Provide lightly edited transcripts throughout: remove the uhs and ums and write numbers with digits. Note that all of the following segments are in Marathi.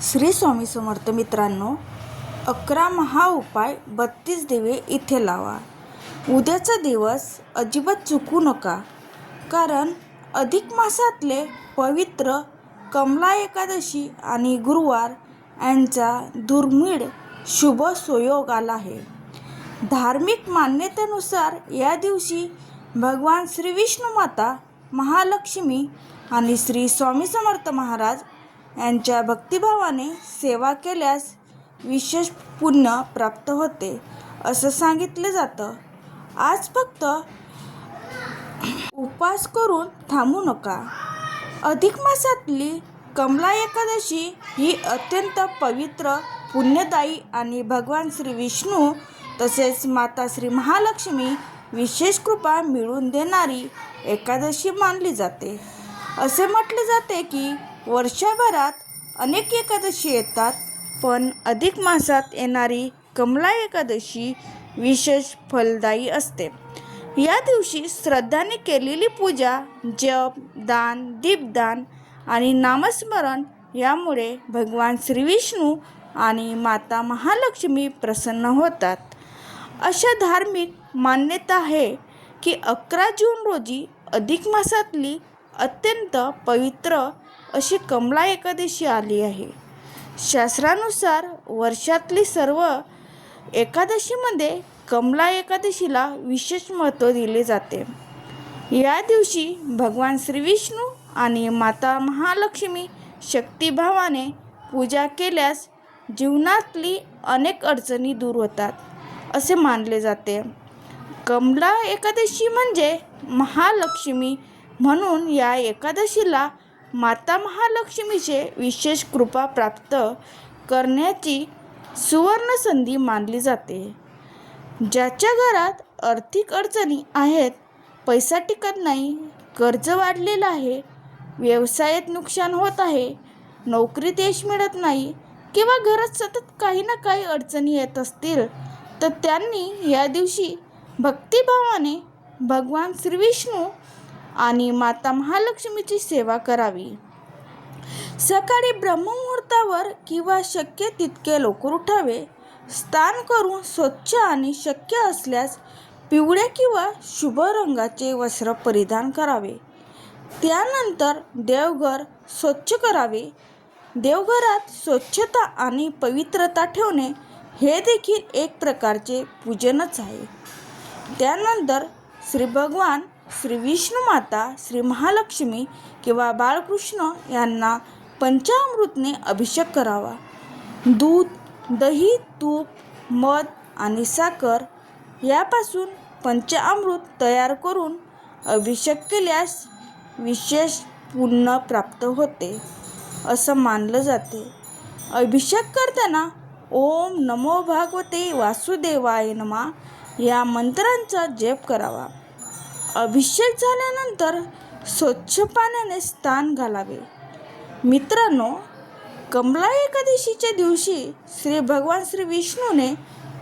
श्री स्वामी समर्थ मित्रांनो, 11 महाउपाय 32 दिवे इथे लावा. उद्याचा दिवस अजिबात चुकू नका, कारण अधिक मासातले पवित्र कमला एकादशी आणि गुरुवार यांचा दुर्मिळ शुभ संयोग आला आहे. धार्मिक मान्यतेनुसार या दिवशी भगवान श्री विष्णू माता, महालक्ष्मी आणि श्री स्वामी समर्थ महाराज यांच्या भक्तिभावाने सेवा केल्यास विशेष पुण्य प्राप्त होते असं सांगितलं जातं. आज फक्त उपवास करून थांबू नका. अधिक मासातली कमला एकादशी ही अत्यंत पवित्र, पुण्यदायी आणि भगवान श्री विष्णू तसेच माता श्री महालक्ष्मी विशेष कृपा मिळवून देणारी एकादशी मानली जाते. असे म्हटले जाते की वर्षभरात अनेक एकादशी येतात, पण अधिक मासात येणारी कमला एकादशी विशेष फलदायी असते. या दिवशी श्रद्धाने केलेली पूजा, जप, दान, दीपदान आणि नामस्मरण यामुळे भगवान श्री विष्णू आणि माता महालक्ष्मी प्रसन्न होतात. अशा धार्मिक मान्यता आहे की 11 जून रोजी अधिक मासातली अत्यंत पवित्र अशी कमला एकादशी आली आहे. शास्त्रानुसार वर्षातली सर्व एकादशीमध्ये कमला एकादशीला विशेष महत्त्व दिले जाते. या दिवशी भगवान श्री विष्णू आणि माता महालक्ष्मी शक्तिभावाने पूजा केल्यास जीवनातली अनेक अडचणी दूर होतात असे मानले जाते. कमला एकादशी म्हणजे महालक्ष्मी, म्हणून या एकादशीला माता महालक्ष्मीचे विशेष कृपा प्राप्त करण्याची सुवर्ण संधी मानली जाते. ज्याच्या घरात आर्थिक अडचणी आहेत, पैसा टिकत नाही, कर्ज वाढलेलं आहे, व्यवसायात नुकसान होत आहे, नोकरीत यश मिळत नाही किंवा घरात सतत काही ना काही अडचणी येत असतील, तर त्यांनी या दिवशी भक्तिभावाने भगवान श्री विष्णू आणि माता महालक्ष्मीची सेवा करावी. सकाळी ब्रह्ममुहूर्तावर किंवा शक्य तितके लवकर उठावे. स्नान करून स्वच्छ आणि शक्य असल्यास पिवळ्या किंवा शुभ रंगाचे वस्त्र परिधान करावे. त्यानंतर देवघर स्वच्छ करावे. देवघरात स्वच्छता आणि पवित्रता ठेवणे हे देखील एक प्रकारचे पूजनच आहे. त्यानंतर श्री भगवान श्री विष्णू माता, श्री महालक्ष्मी किंवा बाळकृष्ण यांना पंचामृतने अभिषेक करावा. दूध, दही, तूप, मध आणि साखर यापासून पंचामृत तयार करून अभिषेक केल्यास विशेष पुण्य प्राप्त होते असं मानलं जाते. अभिषेक करताना ओम नमो भगवते वासुदेवाय नमः या मंत्रांचा जप करावा. अभिषेक झाल्यानंतर स्वच्छ पाण्याने स्नान घालावे. मित्रांनो, कमला एकादशीच्या दिवशी श्री भगवान श्री विष्णूने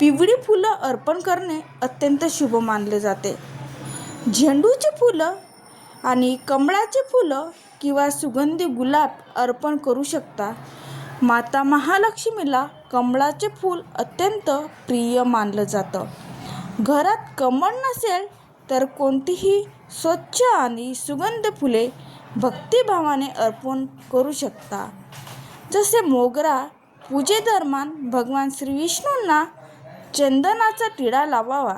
पिवळी फुलं अर्पण करणे अत्यंत शुभ मानले जाते. झेंडूची फुलं आणि कमळाचे फुलं किंवा सुगंधी गुलाब अर्पण करू शकता. माता महालक्ष्मीला कमळाचे फूल अत्यंत प्रिय मानलं जातं. घरात कमळ नसेल तर कोणतीही स्वच्छ आणि सुगंध फुले भक्तिभावाने अर्पण करू शकता. जसे मोगरा. पूजेदरम्यान भगवान श्री विष्णूंना चंदनाचा टिळा लावावा.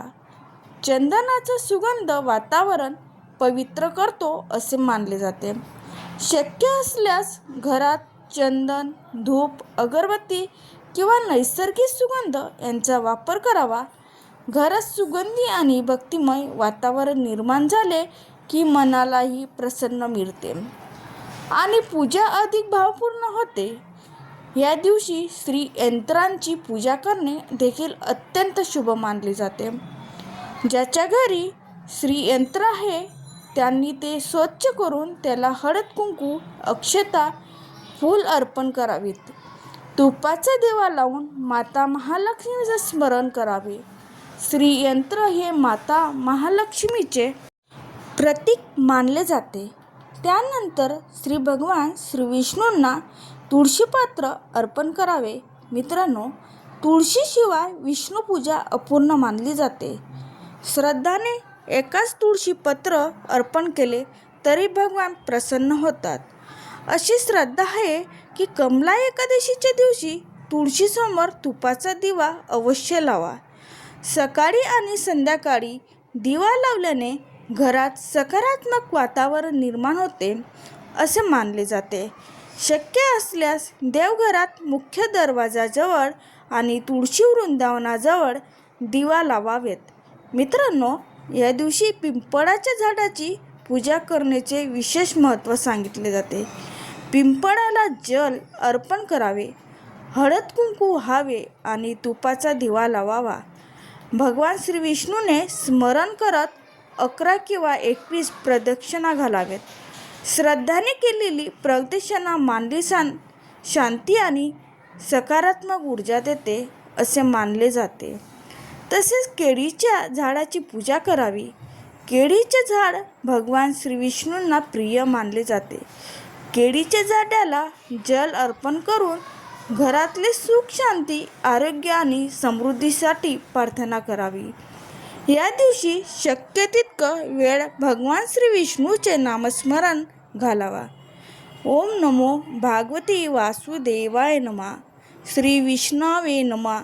चंदनाचा सुगंध वातावरण पवित्र करतो असे मानले जाते. शक्य असल्यास घरात चंदन, धूप, अगरबत्ती किंवा नैसर्गिक सुगंध यांचा वापर करावा. घरात सुगंधी आणि भक्तिमय वातावरण निर्माण झाले की मनालाही प्रसन्न मिळते आणि पूजा अधिक भावपूर्ण होते. या दिवशी श्री यंत्रांची पूजा करणे देखील अत्यंत शुभ मानले जाते. ज्याच्या घरी श्री यंत्र आहे त्यांनी ते स्वच्छ करून त्याला हळद, कुंकू, अक्षता, फूल अर्पण करावीत. तुपाचा दिवा लावून माता महालक्ष्मीचे स्मरण करावे. श्रीयंत्र हे माता महालक्ष्मीचे प्रतीक मानले जाते. त्यानंतर श्री भगवान श्री विष्णूंना तुळशीपात्र अर्पण करावे. मित्रांनो, तुळशीशिवाय विष्णुपूजा अपूर्ण मानली जाते. श्रद्धाने एकाच तुळशीपत्र अर्पण केले तरी भगवान प्रसन्न होतात. अशी श्रद्धा आहे की कमला एकादशीच्या दिवशी तुळशीसमोर तुपाचा दिवा अवश्य लावा. सकाळी आणि संध्याकाळी दिवा लावल्याने घरात सकारात्मक वातावरण निर्माण होते असे मानले जाते. शक्य असल्यास देवघरात मुख्य दरवाजाजवळ आणि तुळशी वृंदावनाजवळ दिवा लावावेत. मित्रांनो, या दिवशी पिंपळाच्या झाडाची पूजा करण्याचे विशेष महत्त्व सांगितले जाते. पिंपळाला जल अर्पण करावे, हळद कुंकू व्हावे आणि तुपाचा दिवा लावावा. भगवान श्री विष्णूने स्मरण करत 11 किंवा 21 प्रदक्षिणा घालावेत. श्रद्धाने केलेली प्रदक्षिणा मानली शांती आणि सकारात्मक ऊर्जा देते असे मानले जाते. तसेच केळीच्या झाडाची पूजा करावी. केळीचे झाड भगवान श्री विष्णूंना प्रिय मानले जाते. केळीच्या झाडाला जल अर्पण करून घरातले सुख, शांती, आरोग्य आणि समृद्धीसाठी प्रार्थना करावी. या दिवशी शक्य तितकं वेळ भगवान श्री विष्णूचे नामस्मरण घालावा. ओम नमो भागवते वासुदेवाय नमः. श्री विष्णवे नमः.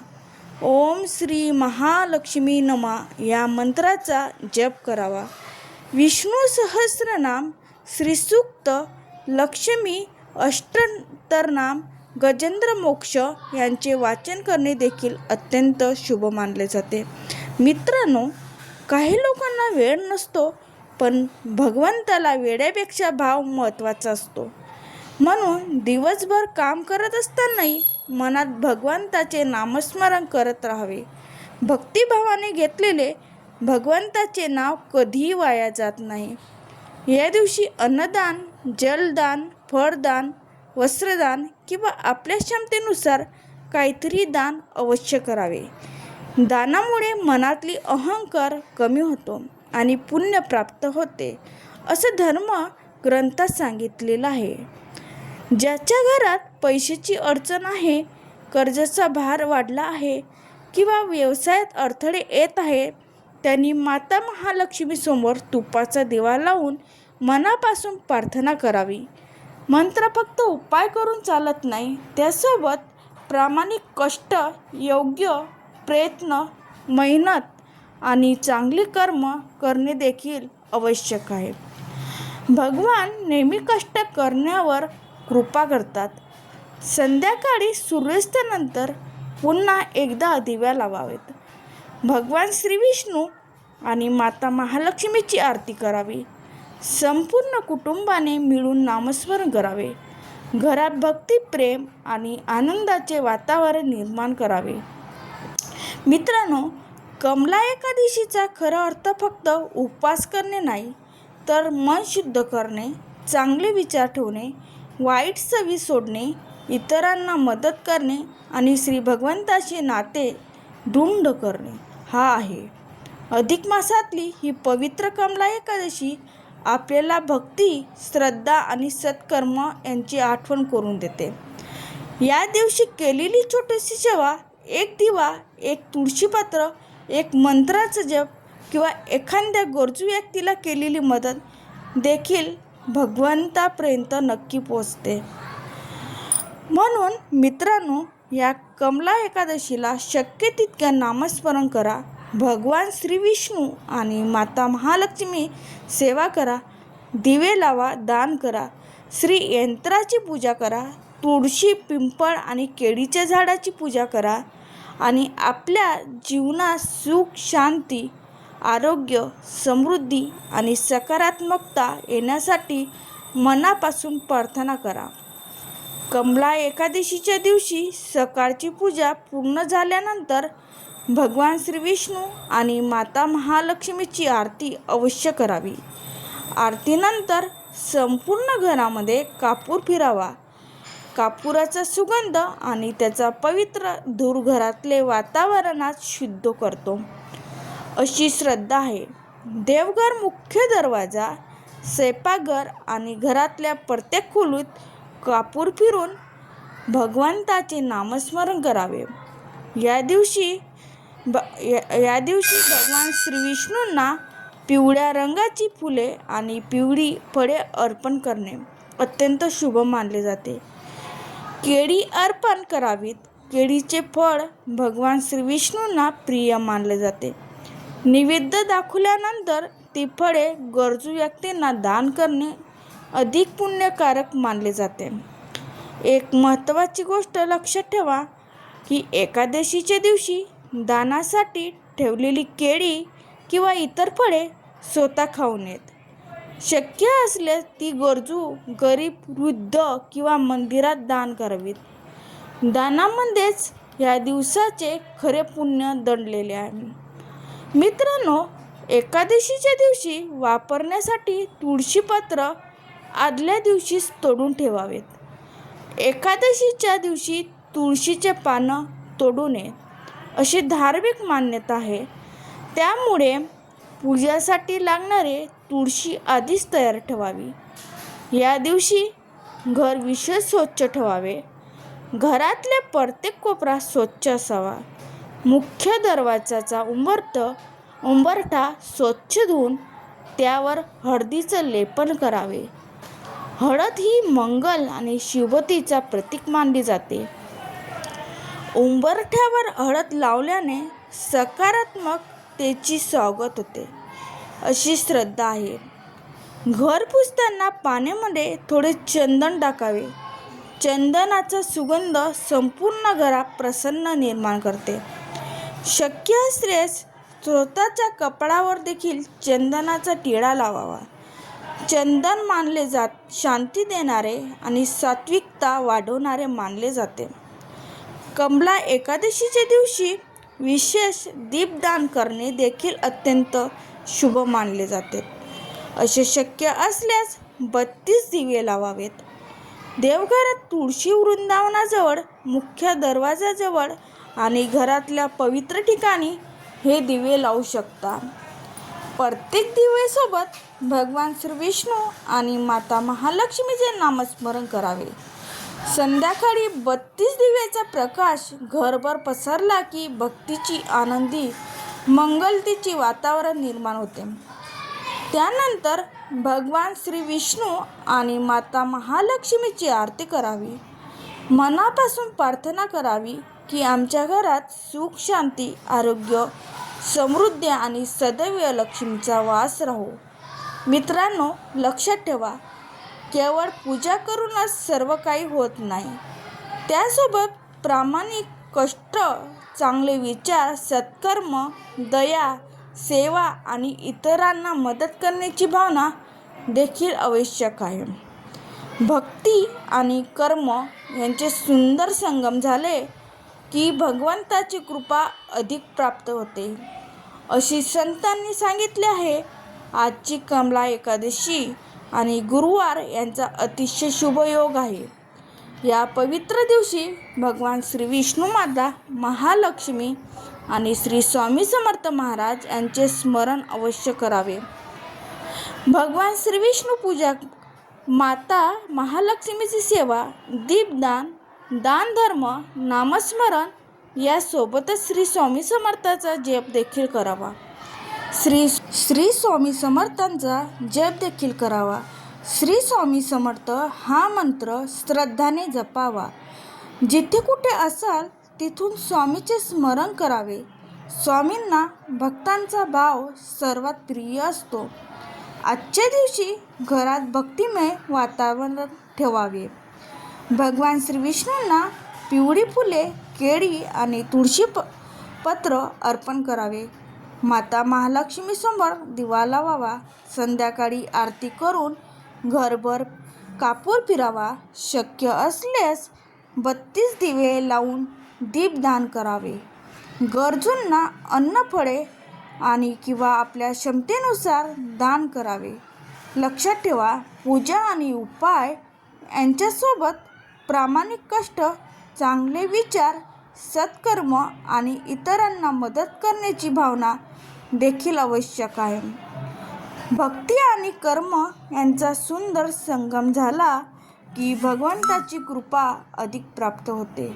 ओम श्री महालक्ष्मी नमः या मंत्राचा जप करावा. विष्णू सहस्रनाम, श्रीसूक्त, लक्ष्मी अष्टोत्तरनाम, गजेंद्र मोक्ष यांचे वाचन करणे देखील अत्यंत शुभ मानले जाते. मित्रांनो, काही लोकांना वेळ नसतो, पण भगवंताला वेळेपेक्षा भाव महत्त्वाचा असतो. म्हणून दिवसभर काम करत असतानाही मनात भगवंताचे नामस्मरण करत राहावे. भक्तिभावाने घेतलेले भगवंताचे नाव कधीही वाया जात नाही. या दिवशी अन्नदान, जलदान, फळदान, वस्त्रदान किंवा आपल्या क्षमतेनुसार काहीतरी दान अवश्य करावे. दानामुळे मनातली अहंकार कमी होतो आणि पुण्य प्राप्त होते असं धर्म ग्रंथात सांगितलेलं आहे. ज्याच्या घरात पैशाची अडचण आहे, कर्जाचा भार वाढला आहे किंवा व्यवसायात अडथळे येत आहे, त्यांनी माता महालक्ष्मीसमोर तुपाचा दिवा लावून मनापासून प्रार्थना करावी. मंत्र फक्त उपाय करून चालत नाही, त्यासोबत प्रामाणिक कष्ट, योग्य प्रयत्न, मेहनत आणि चांगली कर्म करणे देखील आवश्यक आहे. भगवान नेहमी कष्ट करण्यावर कृपा करतात. संध्याकाळी सूर्यास्तानंतर पुन्हा एकदा दिव्या लावावेत. भगवान श्री विष्णू आणि माता महालक्ष्मीची आरती करावी. संपूर्ण कुटुंबाने मिळून नामस्मरण करावे. घरात भक्ती, प्रेम आणि आनंदाचे वातावरण निर्माण करावे. मित्रांनो, कमला एकादशीचा खरा अर्थ फक्त उपवास करणे नाही, तर मन शुद्ध करणे, चांगले विचार ठेवणे, वाईट सवयी सोडणे, इतरांना मदत करणे आणि श्री भगवंताचे नाते दृढ करणे हा आहे. अधिक मासातली ही पवित्र कमला एकादशी आपल्याला भक्ती, श्रद्धा आणि सत्कर्म यांची आठवण करून देते. या दिवशी केलेली छोटीशी सेवा, एक दिवा, एक तुळशीपात्र, एक मंत्राचा जप किंवा एखाद्या गरजू व्यक्तीला केलेली मदत देखील भगवंतापर्यंत नक्की पोहोचते. म्हणून मित्रांनो, या कमला एकादशीला शक्य तितक्या नामस्मरण करा. भगवान श्री विष्णू आणि माता महालक्ष्मी सेवा करा. दिवे लावा, दान करा, श्री यंत्राची पूजा करा, तुळशी, पिंपळ आणि केळीच्या झाडाची पूजा करा आणि आपल्या जीवनात सुख, शांती, आरोग्य, समृद्धी आणि सकारात्मकता येण्यासाठी मनापासून प्रार्थना करा. कमला एकादशीच्या दिवशी सकाळची पूजा पूर्ण झाल्यानंतर भगवान श्री विष्णू आणि माता महालक्ष्मीची आरती अवश्य करावी. आरतीनंतर संपूर्ण घरामध्ये कापूर फिरावा. कापुराचा सुगंध आणि त्याचा पवित्र धूर घरातले वातावरणात शुद्ध करतो अशी श्रद्धा आहे. देवघर मुख्य दरवाजा, स्वयंपाकघर आणि घरातल्या प्रत्येक खोलीत कापूर फिरून भगवंताचे नामस्मरण करावे. या दिवशी भगवान श्री विष्णूंना पिवळ्या रंगाची फुले आणि पिवळी फळे अर्पण करणे अत्यंत शुभ मानले जाते. केळी अर्पण करावीत. केळीचे फळ भगवान श्री विष्णूंना प्रिय मानले जाते. नैवेद्य दाखवल्यानंतर ती फळे गरजू व्यक्तींना दान करणे अधिक पुण्यकारक मानले जाते. एक महत्त्वाची गोष्ट लक्षात ठेवा की एकादशीच्या दिवशी दानासाठी ठेवलेली केळी किंवा इतर फळे स्वतः खाऊ नयेत. शक्य असल्यास ती गरजू गरीब, वृद्ध किंवा मंदिरात दान करावीत. दानामध्येच या दिवसाचे खरे पुण्य दडलेले आहे. मित्रांनो, एकादशीच्या दिवशी वापरण्यासाठी तुळशीपत्र आदल्या दिवशीच तोडून ठेवावेत. एकादशीच्या दिवशी तुळशीचे पानं तोडू नये अशी धार्मिक मान्यता आहे. त्यामुळे पूजेसाठी लागणारे तुळशी आधीच तयार ठेवावी. या दिवशी घर विशेष स्वच्छ ठेवावे. घरातले प्रत्येक कोपरा स्वच्छ असावा. मुख्य दरवाजाचा उंबरठा स्वच्छ धुवून त्यावर हळदीचं लेपन करावे. हळद ही मंगल आणि शुभतेचा प्रतीक मानली जाते. उंबरठ्यावर हळद लावल्याने सकारात्मकतेची स्वागत होते अशी श्रद्धा आहे. घर पुसताना पाण्यामध्ये थोडे चंदन टाकावे. चंदनाचा सुगंध संपूर्ण घरात प्रसन्न निर्माण करते. शक्य असल्यास स्वतःच्या कपड्यावर देखील चंदनाचा टिळा लावावा. चंदन मानले शांती देणारे आणि सात्विकता वाढवणारे मानले जाते. कमला एकादशीच्या दिवशी विशेष दीपदान करणे देखील अत्यंत शुभ मानले जाते. असे शक्य असल्यास 32 दिवे लावावेत. देवघरात तुळशी वृंदावनाजवळ, मुख्य दरवाजाजवळ आणि घरातल्या पवित्र ठिकाणी हे दिवे लावू शकता. प्रत्येक दिवेसोबत भगवान श्री विष्णू आणि माता महालक्ष्मीचे नामस्मरण करावे. संध्याकाळी 32 दिव्याचा प्रकाश घरभर पसरला की भक्तीची, आनंदी, मंगलतेचे वातावरण निर्माण होते. त्यानंतर भगवान श्री विष्णू आणि माता महालक्ष्मीची आरती करावी. मनापासून प्रार्थना करावी की आमच्या घरात सुख, शांती, आरोग्य, समृद्धी आणि सदैव लक्ष्मीचा वास राहो. मित्रांनो, लक्षात ठेवा, केवळ पूजा करूनच सर्व काही होत नाही. त्यासोबत प्रामाणिक कष्ट, चांगले विचार, सत्कर्म, दया, सेवा आणि इतरांना मदत करण्याची भावना देखील आवश्यक आहे. भक्ती आणि कर्म यांचे सुंदर संगम झाले की भगवंताची कृपा अधिक प्राप्त होते अशी संतांनी सांगितले आहे. आजची कमला एकादशी आणि गुरुवार यांचा अतिशय शुभ योग आहे. या पवित्र दिवशी भगवान श्री विष्णू, माता महालक्ष्मी आणि श्री स्वामी समर्थ महाराज यांचे स्मरण अवश्य करावे. भगवान श्री विष्णू पूजा, माता महालक्ष्मीची सेवा, दीपदान, दानधर्म, नामस्मरण यासोबतच श्री स्वामी समर्थाचा जप देखील करावा. श्री स्वामी समर्थांचा जप देखील करावा. श्री स्वामी समर्थ हा मंत्र श्रद्धाने जपावा. जिथे कुठे असाल तिथून स्वामीचे स्मरण करावे. स्वामींना भक्तांचा भाव सर्वात प्रिय असतो. आजच्या दिवशी घरात भक्तिमय वातावरण ठेवावे. भगवान श्री विष्णूंना पिवळी फुले, केळी आणि तुळशी पत्र अर्पण करावे. माता महालक्ष्मीसमोर दिवा लावावा. संध्याकाळी आरती करून घरभर कापूर फिरावा. शक्य असल्यास 32 दिवे लावून दीपदान करावे. गरजूंना अन्न, फळे आणि किंवा आपल्या क्षमतेनुसार दान करावे. लक्षात ठेवा, पूजा आणि उपाय यांच्यासोबत प्रामाणिक कष्ट, चांगले विचार, सत्कर्म आणि इतरांना मदत करण्याची भावना देखील आवश्यक आहे. भक्ती आणि कर्म यांचा सुंदर संगम झाला की भगवंताची कृपा अधिक प्राप्त होते.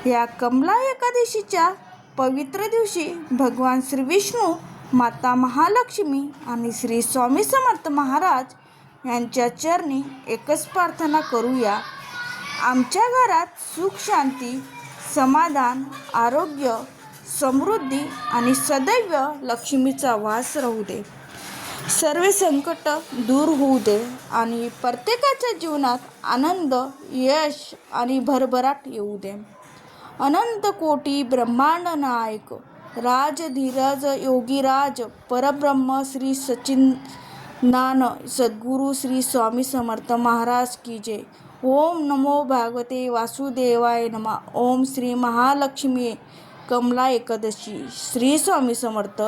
या कमला एकादशीच्या पवित्र दिवशी भगवान श्री विष्णू, माता महालक्ष्मी आणि श्री स्वामी समर्थ महाराज यांच्या चरणी एकच प्रार्थना करूया. आमच्या घरात सुख, शांती, समाधान, आरोग्य, समृद्धी आणि सदैव लक्ष्मीचा वास राहू दे. सर्व संकट दूर होऊ दे आणि प्रत्येकाच्या जीवनात आनंद, यश आणि भरभराट येऊ दे. अनंत कोटी ब्रह्मांड नायक राजधीरज योगीराज परब्रह्म श्री सच्चिदानंद सद्गुरु श्री स्वामी समर्थ महाराज की जय. ओम नमो भगवते वासुदेवाय नमः. ओम श्री महालक्ष्मी कमला एकादशी. श्री स्वामी समर्थ.